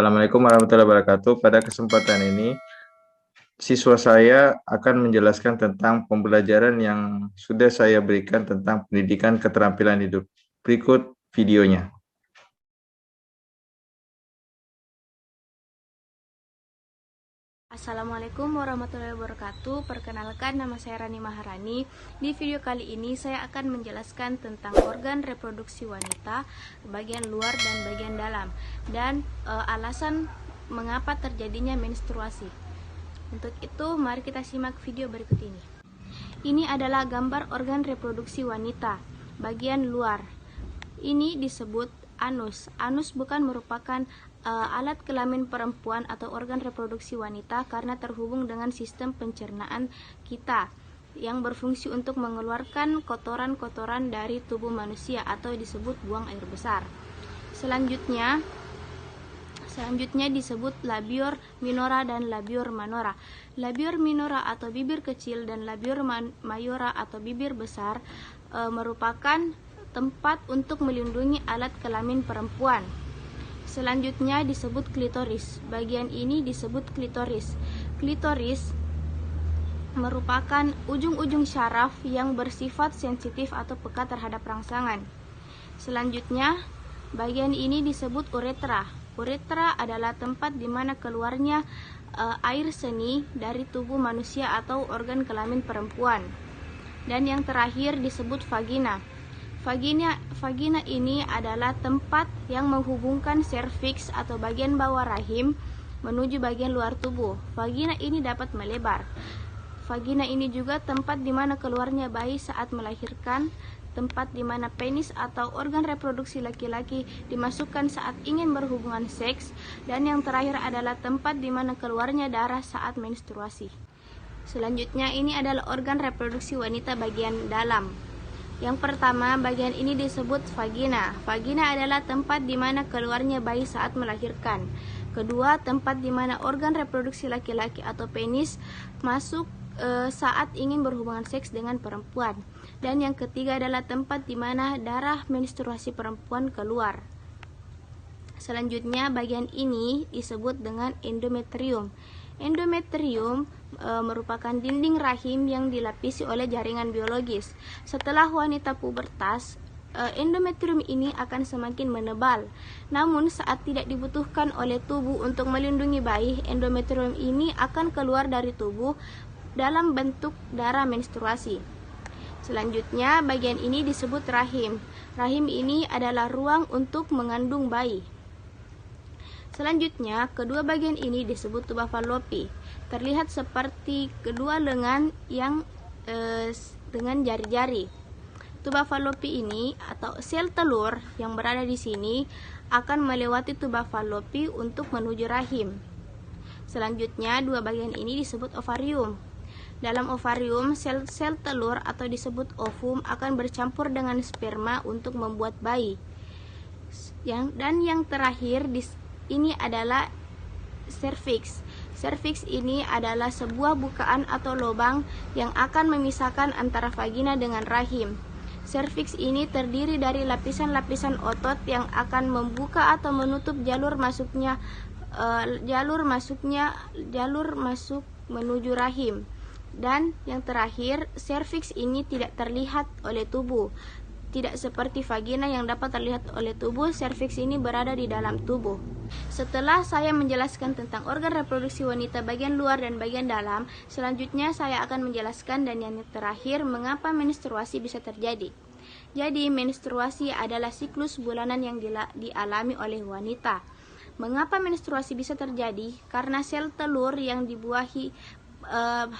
Assalamualaikum warahmatullahi wabarakatuh. Pada kesempatan ini, siswa saya akan menjelaskan tentang pembelajaran yang sudah saya berikan tentang pendidikan keterampilan hidup. Berikut videonya. Assalamualaikum warahmatullahi wabarakatuh. Perkenalkan, nama saya Rani Maharani. Di video kali ini saya akan menjelaskan tentang organ reproduksi wanita, bagian luar dan bagian dalam, dan alasan mengapa terjadinya menstruasi. Untuk itu, mari kita simak video berikut ini. Ini adalah gambar organ reproduksi wanita, bagian luar. Ini disebut anus. Anus bukan merupakan alat kelamin perempuan atau organ reproduksi wanita karena terhubung dengan sistem pencernaan kita yang berfungsi untuk mengeluarkan kotoran-kotoran dari tubuh manusia atau disebut buang air besar. Selanjutnya disebut labior minora dan labior manora. Labior minora atau bibir kecil dan labior mayora atau bibir besar merupakan tempat untuk melindungi alat kelamin perempuan. Selanjutnya disebut klitoris. Bagian ini disebut klitoris. Klitoris merupakan ujung-ujung syaraf yang bersifat sensitif atau peka terhadap rangsangan. Selanjutnya, bagian ini disebut uretra. Uretra adalah tempat di mana keluarnya air seni dari tubuh manusia atau organ kelamin perempuan. Dan yang terakhir disebut vagina. Vagina ini adalah tempat yang menghubungkan serviks atau bagian bawah rahim menuju bagian luar tubuh. Vagina ini dapat melebar. Vagina ini juga tempat di mana keluarnya bayi saat melahirkan, tempat di mana penis atau organ reproduksi laki-laki dimasukkan saat ingin berhubungan seks, dan yang terakhir adalah tempat di mana keluarnya darah saat menstruasi. Selanjutnya, ini adalah organ reproduksi wanita bagian dalam. Yang pertama, bagian ini disebut vagina. Vagina adalah tempat di mana keluarnya bayi saat melahirkan. Kedua, tempat di mana organ reproduksi laki-laki atau penis masuk saat ingin berhubungan seks dengan perempuan. Dan yang ketiga adalah tempat di mana darah menstruasi perempuan keluar. Selanjutnya, bagian ini disebut dengan endometrium. Endometrium merupakan dinding rahim yang dilapisi oleh jaringan biologis. Setelah wanita pubertas, endometrium ini akan semakin menebal. Namun saat tidak dibutuhkan oleh tubuh untuk melindungi bayi, endometrium ini akan keluar dari tubuh dalam bentuk darah menstruasi. Selanjutnya, bagian ini disebut rahim. Rahim ini adalah ruang untuk mengandung bayi. Selanjutnya, kedua bagian ini disebut tuba fallopi. Terlihat seperti kedua lengan yang dengan jari-jari. Tuba fallopi ini atau sel telur yang berada di sini akan melewati tuba fallopi untuk menuju rahim. Selanjutnya, dua bagian ini disebut ovarium. Dalam ovarium, sel-sel telur atau disebut ovum akan bercampur dengan sperma untuk membuat bayi. Dan yang terakhir ini adalah serviks. Serviks ini adalah sebuah bukaan atau lubang yang akan memisahkan antara vagina dengan rahim. Serviks ini terdiri dari lapisan-lapisan otot yang akan membuka atau menutup jalur masuk menuju rahim. Dan yang terakhir, serviks ini tidak terlihat oleh tubuh. Tidak seperti vagina yang dapat terlihat oleh tubuh, serviks ini berada di dalam tubuh. Setelah saya menjelaskan tentang organ reproduksi wanita bagian luar dan bagian dalam, selanjutnya saya akan menjelaskan dan yang terakhir mengapa menstruasi bisa terjadi. Jadi, menstruasi adalah siklus bulanan yang dialami oleh wanita. Mengapa menstruasi bisa terjadi? Karena sel telur yang dibuahi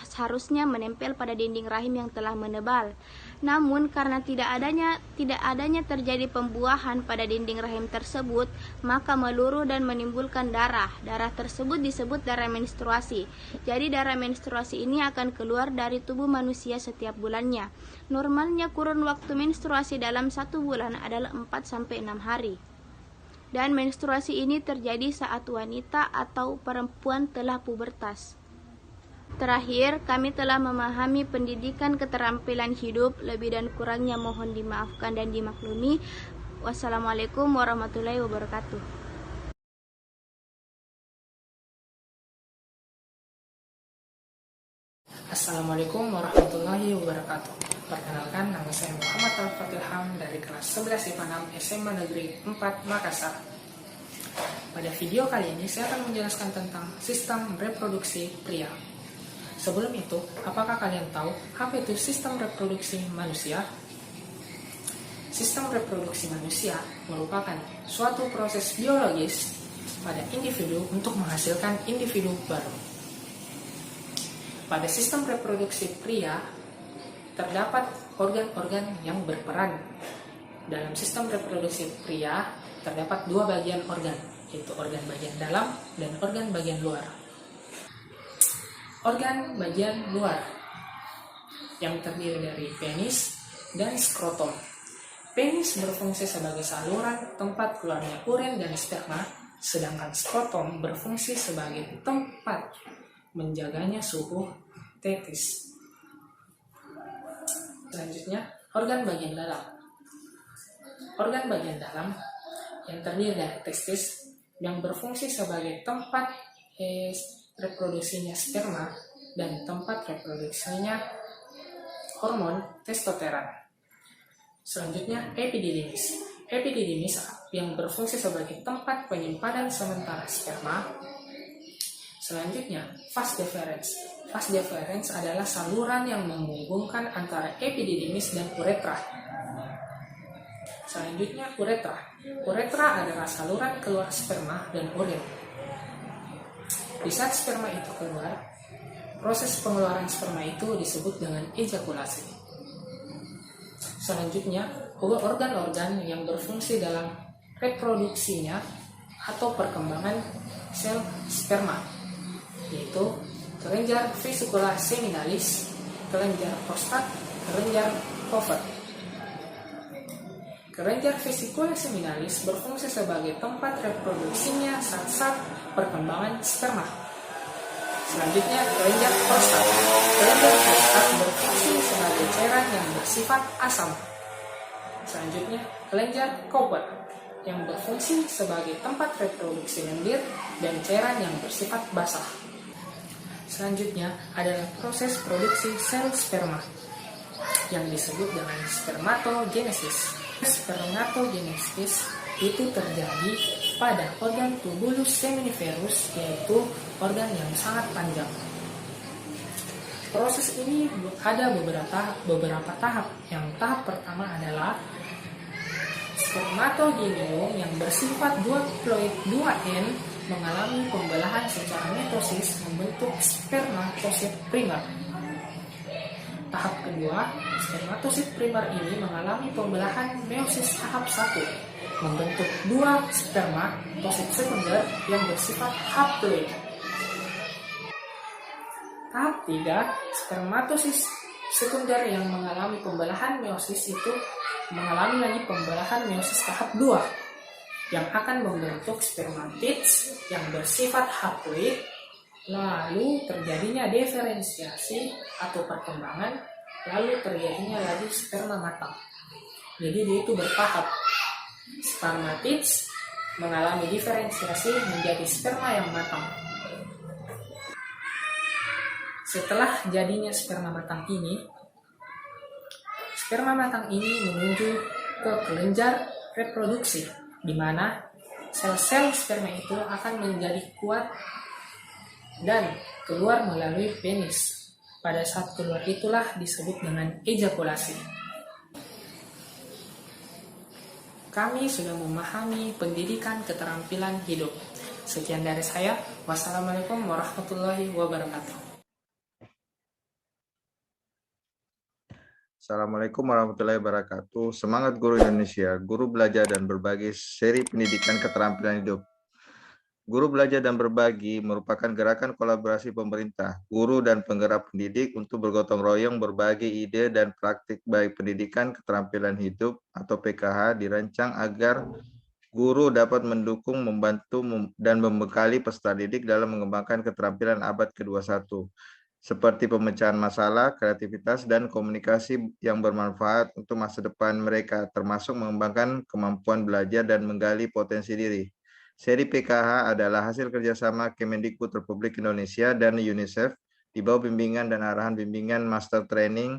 seharusnya menempel pada dinding rahim yang telah menebal. Namun karena tidak adanya terjadi pembuahan pada dinding rahim tersebut, maka meluruh dan menimbulkan darah. Darah tersebut disebut darah menstruasi. Jadi darah menstruasi ini akan keluar dari tubuh manusia setiap bulannya. Normalnya kurun waktu menstruasi dalam 1 bulan adalah 4-6 hari. Dan menstruasi ini terjadi saat wanita atau perempuan telah pubertas. Terakhir, kami telah memahami pendidikan keterampilan hidup. Lebih dan kurangnya mohon dimaafkan dan dimaklumi. Wassalamualaikum warahmatullahi wabarakatuh. Assalamualaikum warahmatullahi wabarakatuh. Perkenalkan, nama saya Muhammad Al-Fatilham dari kelas 11 IPA 6 SMA Negeri 4 Makassar. Pada video kali ini saya akan menjelaskan tentang sistem reproduksi pria. Sebelum itu, apakah kalian tahu apa itu sistem reproduksi manusia? Sistem reproduksi manusia merupakan suatu proses biologis pada individu untuk menghasilkan individu baru. Pada sistem reproduksi pria, terdapat organ-organ yang berperan. Dalam sistem reproduksi pria, terdapat dua bagian organ, yaitu organ bagian dalam dan organ bagian luar. Organ bagian luar yang terdiri dari penis dan skrotum. Penis berfungsi sebagai saluran tempat keluarnya urin dan sperma, sedangkan skrotum berfungsi sebagai tempat menjaganya suhu tetis. Selanjutnya, organ bagian dalam. Organ bagian dalam yang terdiri dari testis yang berfungsi sebagai tempat reproduksinya sperma dan tempat reproduksinya hormon testosteron. Selanjutnya, epididymis. Epididymis yang berfungsi sebagai tempat penyimpanan sementara sperma. Selanjutnya, vas deferens. Vas deferens adalah saluran yang menghubungkan antara epididymis dan uretra. Selanjutnya, uretra. Uretra adalah saluran keluar sperma dan urin. Di saat sperma itu keluar, proses pengeluaran sperma itu disebut dengan ejakulasi. Selanjutnya, organ-organ yang berfungsi dalam reproduksinya atau perkembangan sel sperma, yaitu kelenjar vesicula seminalis, kelenjar prostat, kelenjar Covert. Kelenjar vesicula seminalis berfungsi sebagai tempat reproduksinya saat perkembangan sperma. Selanjutnya, kelenjar prostat. Kelenjar prostat berfungsi sebagai cairan yang bersifat asam. Selanjutnya, kelenjar Covert yang berfungsi sebagai tempat reproduksi lendir dan cairan yang bersifat basah. Selanjutnya adalah proses produksi sel sperma yang disebut dengan spermatogenesis. Spermatogenesis itu terjadi pada organ tubulus seminiferus, yaitu organ yang sangat panjang. Proses ini ada beberapa tahap. Yang tahap pertama adalah spermatogenium yang bersifat diploid 2N mengalami pembelahan secara mitosis membentuk spermatosit primer. Tahap kedua, spermatosit primer ini mengalami pembelahan meiosis tahap 1 membentuk dua spermatosit sekunder yang bersifat haploid. Tahap 3, spermatosit sekunder yang mengalami pembelahan meiosis itu mengalami lagi pembelahan meiosis tahap 2 yang akan membentuk spermatids yang bersifat haploid, lalu terjadinya diferensiasi atau perkembangan, lalu terjadinya lagi sperma matang. Jadi dia itu bertahap. Spermatids mengalami diferensiasi menjadi sperma yang matang. Setelah jadinya sperma matang ini menuju ke kelenjar reproduksi, di mana sel-sel sperma itu akan menjadi kuat dan keluar melalui penis. Pada saat keluar itulah disebut dengan ejakulasi. Kami sudah memahami pendidikan keterampilan hidup. Sekian dari saya. Wassalamualaikum warahmatullahi wabarakatuh. Assalamualaikum warahmatullahi wabarakatuh. Semangat Guru Indonesia, Guru Belajar dan Berbagi seri pendidikan keterampilan hidup. Guru Belajar dan Berbagi merupakan gerakan kolaborasi pemerintah, guru, dan penggerak pendidik untuk bergotong royong berbagi ide dan praktik baik pendidikan keterampilan hidup atau PKH dirancang agar guru dapat mendukung, membantu, dan membekali peserta didik dalam mengembangkan keterampilan abad ke-21, seperti pemecahan masalah, kreativitas, dan komunikasi yang bermanfaat untuk masa depan mereka, termasuk mengembangkan kemampuan belajar dan menggali potensi diri. Seri PKH adalah hasil kerjasama Kemendikbud Republik Indonesia dan UNICEF di bawah bimbingan dan arahan bimbingan Master Training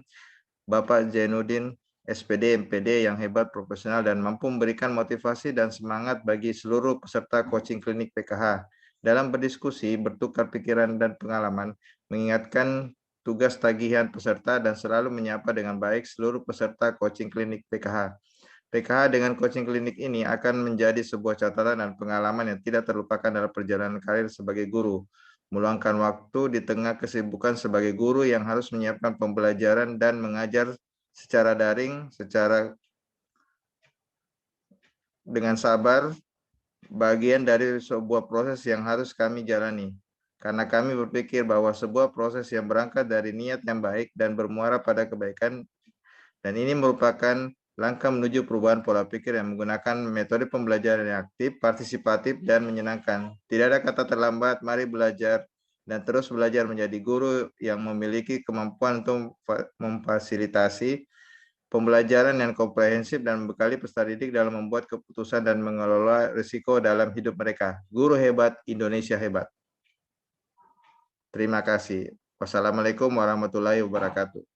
Bapak Zainuddin SPD MPD yang hebat, profesional, dan mampu memberikan motivasi dan semangat bagi seluruh peserta coaching klinik PKH. Dalam berdiskusi, bertukar pikiran dan pengalaman, mengingatkan tugas tagihan peserta dan selalu menyapa dengan baik seluruh peserta coaching klinik PKH. PKH dengan coaching klinik ini akan menjadi sebuah catatan dan pengalaman yang tidak terlupakan dalam perjalanan karir sebagai guru. Meluangkan waktu di tengah kesibukan sebagai guru yang harus menyiapkan pembelajaran dan mengajar secara daring, dengan sabar, bagian dari sebuah proses yang harus kami jalani. Karena kami berpikir bahwa sebuah proses yang berangkat dari niat yang baik dan bermuara pada kebaikan, dan ini merupakan langkah menuju perubahan pola pikir yang menggunakan metode pembelajaran yang aktif, partisipatif, dan menyenangkan. Tidak ada kata terlambat, mari belajar dan terus belajar menjadi guru yang memiliki kemampuan untuk memfasilitasi pembelajaran yang komprehensif dan membekali peserta didik dalam membuat keputusan dan mengelola risiko dalam hidup mereka. Guru hebat, Indonesia hebat. Terima kasih. Wassalamualaikum warahmatullahi wabarakatuh.